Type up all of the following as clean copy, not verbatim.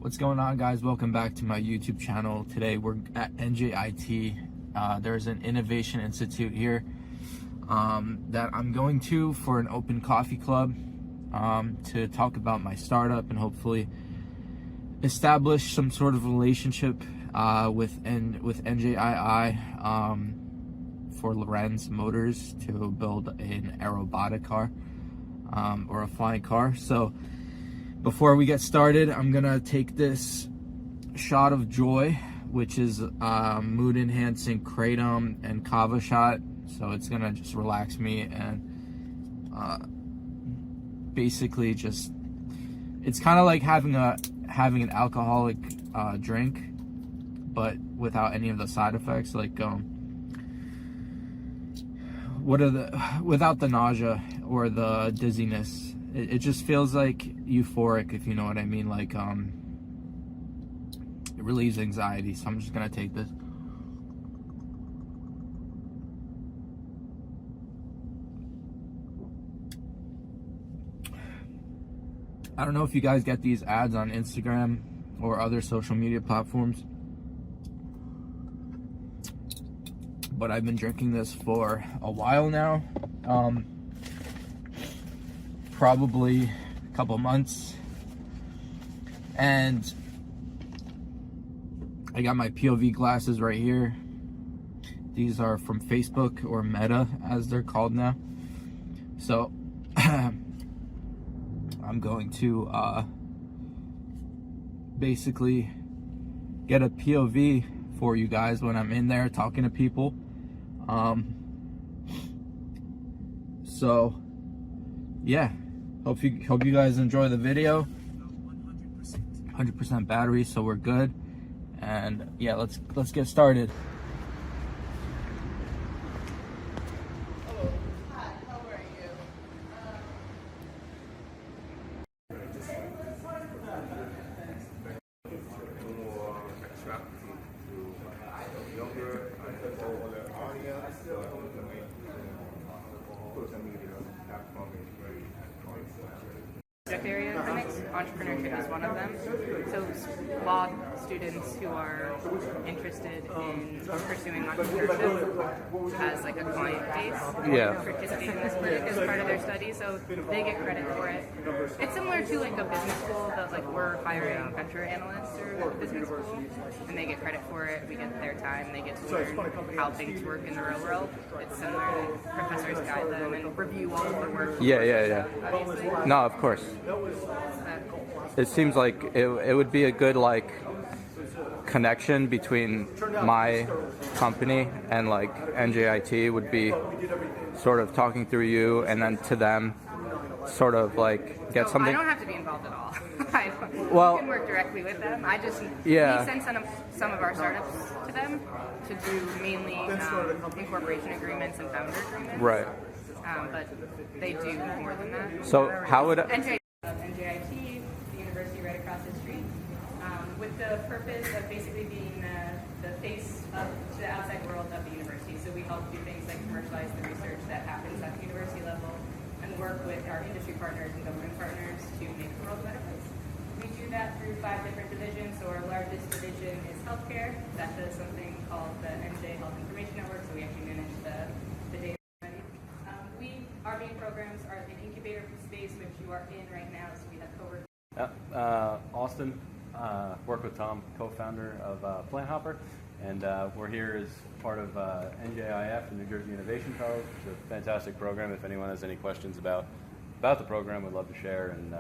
What's going on, guys? Welcome back to my YouTube channel. Today we're at NJIT. There's an innovation institute here that I'm going to for an open coffee club to talk about my startup and hopefully establish some sort of relationship with NJIT for Lorenz Motors to build an aerobatic car or a flying car. So before we get started, I'm gonna take this shot of joy, which is mood enhancing kratom and kava shot. So it's gonna just relax me and basically just, it's kind of like having an alcoholic drink, but without any of the side effects, like without the nausea or the dizziness. It just feels like euphoric, if you know what I mean. Like it relieves anxiety. So I'm just gonna take this. I don't know if you guys get these ads on Instagram or other social media platforms, but I've been drinking this for a while now. Probably a couple months, and I got my POV glasses right here. These are from Facebook, or Meta as they're called now. So I'm going to basically get a POV for you guys when I'm in there talking to people. So yeah, hope you guys enjoy the video. 100% battery, so we're good. And yeah, let's get started. Hello. Hi, how are you? Subject area clinics, entrepreneurship is one of them. So law students who are interested in pursuing entrepreneurship as like a client base, participate in this clinic as part of their study, so they get credit for it. It's similar to like a business school that like we're hiring venture analysts or a business school, and they get credit for it. We get their time, they get to learn how things work in the real world. It's similar. Professors guide them and review all of their work. Yeah. Obviously. No, of course. It seems like it would be a good like connection between my company and like NJIT would be sort of talking through you and then to them sort of like get something. I don't have to be involved at all. Well, you can work directly with them. We send some of our startups to them to do mainly incorporation agreements and founder agreements. Right. But they do more than that. So how would NJIT, the university right across the street, with the purpose of basically being the face to the outside world of the university. So we help do things like commercialize the research that happens at the university level and work with our industry partners and government partners to make the world a better place. We do that through 5 different divisions. So our largest division is healthcare. That does something called the NJ Health Information Network. So we actually manage the data. Our main programs are the incubator space, which you are in right now. So we have coworkers. Austin, work with Tom, co-founder of Plant Hopper, and we're here as part of NJIF, the New Jersey Innovation Fellows. It's a fantastic program. If anyone has any questions about the program, we'd love to share, and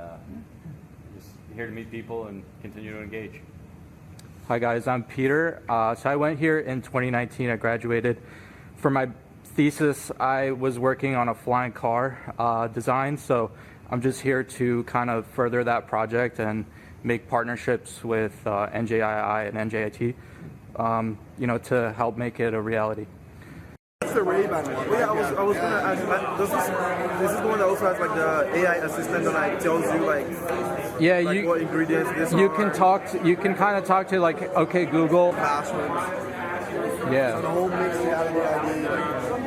just here to meet people and continue to engage. Hi guys, I'm Peter. So I went here in 2019. I graduated. For my thesis, I was working on a flying car design, so I'm just here to kind of further that project and make partnerships with NJII and NJIT, to help make it a reality. That's the Ray-Ban one. Yeah, I was gonna ask, this is the one that also has like the AI assistant that like tells you like what ingredients this you are. You can kind of talk to like, okay Google. Passwords. Yeah. So the whole mixed reality idea.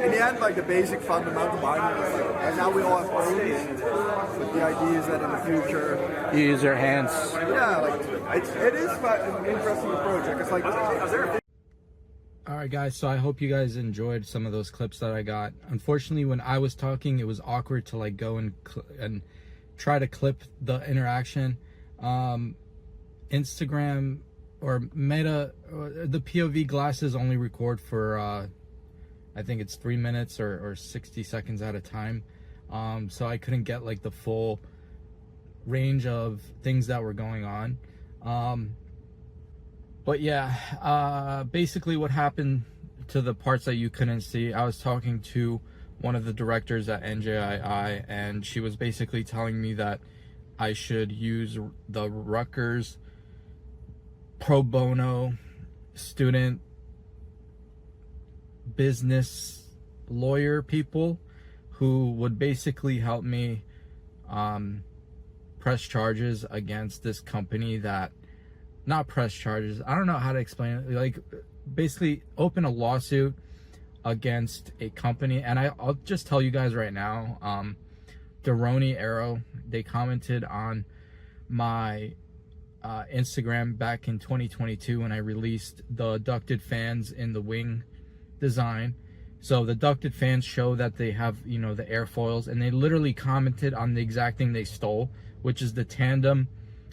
And the end, like the basic fundamental binary is like, right now we all have brains, but the idea is that in the future you use your hands. Yeah, like it is an interesting approach. Like it's like. All right, guys, so I hope you guys enjoyed some of those clips that I got. Unfortunately, when I was talking, it was awkward to like go and try to clip the interaction. Instagram or Meta, the POV glasses only record for I think it's 3 minutes or 60 seconds at a time. So I couldn't get like the full range of things that were going on. But yeah, basically what happened to the parts that you couldn't see, I was talking to one of the directors at NJIT, and she was basically telling me that I should use the Rutgers pro bono student business lawyer people who would basically help me press charges against this company that, not press charges, I don't know how to explain it, like basically open a lawsuit against a company. And I'll just tell you guys right now, Deroni Arrow, they commented on my Instagram back in 2022 when I released the ducted fans in the wing design. So the ducted fans show that they have, you know, the airfoils, and they literally commented on the exact thing they stole, which is the tandem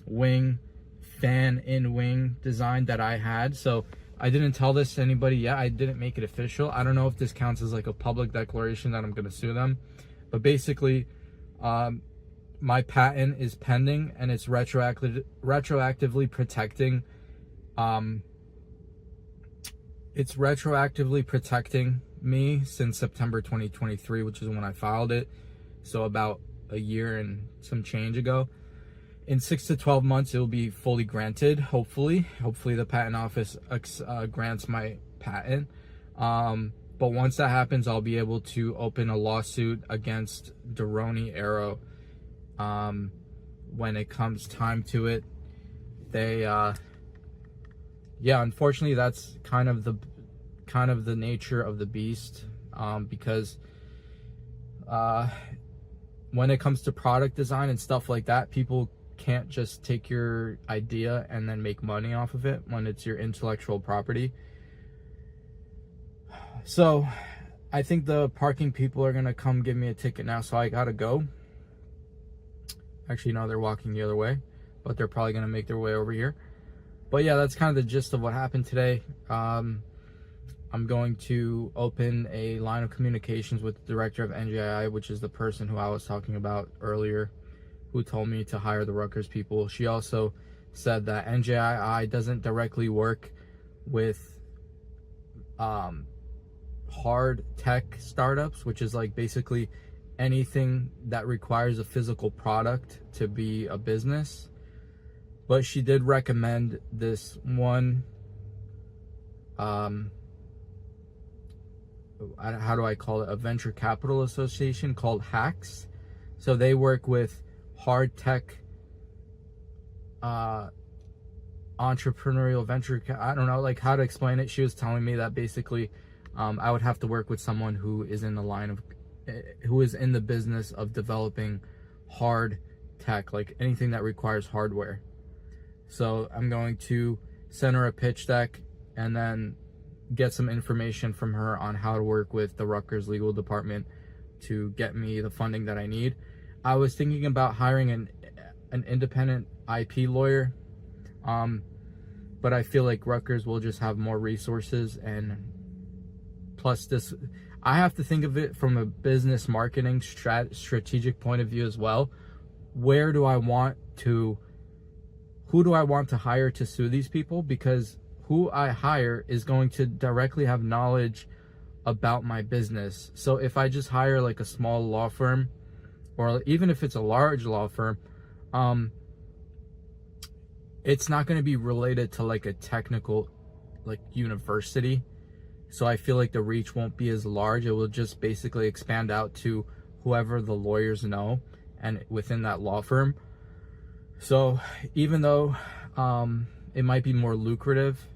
wing fan in wing design that I had. So I didn't tell this to anybody yet. I didn't make it official. I don't know if this counts as like a public declaration that I'm going to sue them, but basically my patent is pending, and it's retroactively protecting me since September 2023, which is when I filed it. So about a year and some change ago. In 6 to 12 months, it will be fully granted. Hopefully the patent office grants my patent. But once that happens, I'll be able to open a lawsuit against Deroni Arrow. When it comes time to it, they, yeah, unfortunately, that's kind of the nature of the beast. Because when it comes to product design and stuff like that, people can't just take your idea and then make money off of it when it's your intellectual property. So I think the parking people are gonna come give me a ticket now, so I gotta go. Actually, no, they're walking the other way, but they're probably gonna make their way over here. But yeah, that's kind of the gist of what happened today. I'm going to open a line of communications with the director of NJIT, which is the person who I was talking about earlier, who told me to hire the Rutgers people. She also said that NJIT doesn't directly work with hard tech startups, which is like basically anything that requires a physical product to be a business. But she did recommend this one, how do I call it, a venture capital association called HACS. So they work with hard tech, entrepreneurial venture, I don't know like how to explain it. She was telling me that basically I would have to work with someone who is in the line of, who is in the business of developing hard tech, like anything that requires hardware. So I'm going to send her a pitch deck and then get some information from her on how to work with the Rutgers legal department to get me the funding that I need. I was thinking about hiring an independent IP lawyer, but I feel like Rutgers will just have more resources, and plus this, I have to think of it from a business marketing strategic point of view as well. Who do I want to hire to sue these people? Because who I hire is going to directly have knowledge about my business. So if I just hire like a small law firm, or even if it's a large law firm, it's not going to be related to like a technical like university. So I feel like the reach won't be as large. It will just basically expand out to whoever the lawyers know and within that law firm. So even though it might be more lucrative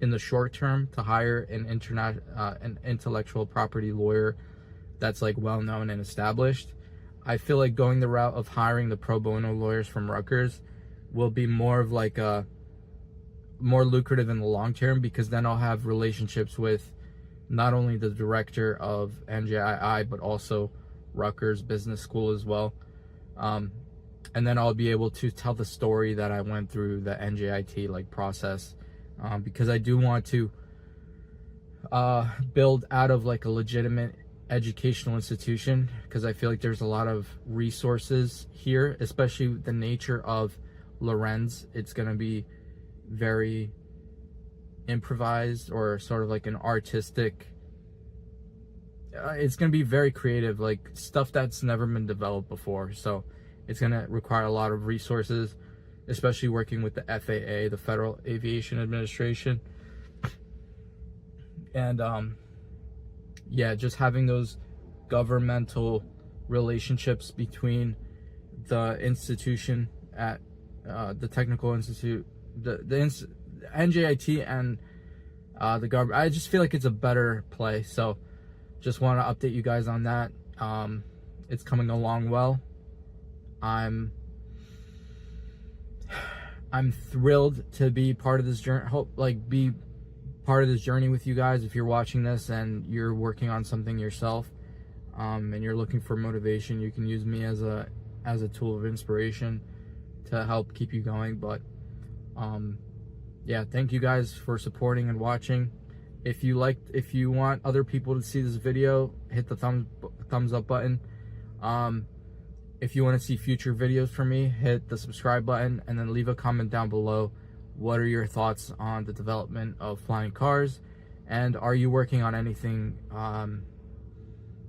in the short term to hire an intellectual property lawyer that's like well known and established. I feel like going the route of hiring the pro bono lawyers from Rutgers will be more of like a more lucrative in the long term, because then I'll have relationships with not only the director of NJIT but also Rutgers Business School as well. And then I'll be able to tell the story that I went through the NJIT like process, because I do want to build out of like a legitimate educational institution, because I feel like there's a lot of resources here, especially the nature of Lorenz. It's going to be very improvised, or sort of like an artistic, it's going to be very creative, like stuff that's never been developed before. So it's going to require a lot of resources, especially working with the FAA, the Federal Aviation Administration. And yeah, just having those governmental relationships between the institution at the Technical Institute, the NJIT, and the government. I just feel like it's a better play. So just want to update you guys on that. It's coming along well. I'm thrilled to be part of this journey. Be part of this journey with you guys. If you're watching this and you're working on something yourself, and you're looking for motivation, you can use me as a tool of inspiration to help keep you going. But yeah, thank you guys for supporting and watching. If you want other people to see this video, hit the thumbs up button. If you want to see future videos from me, hit the subscribe button, and then leave a comment down below. What are your thoughts on the development of flying cars, and are you working on anything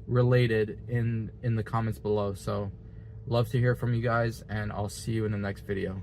related in the comments below? So love to hear from you guys, and I'll see you in the next video.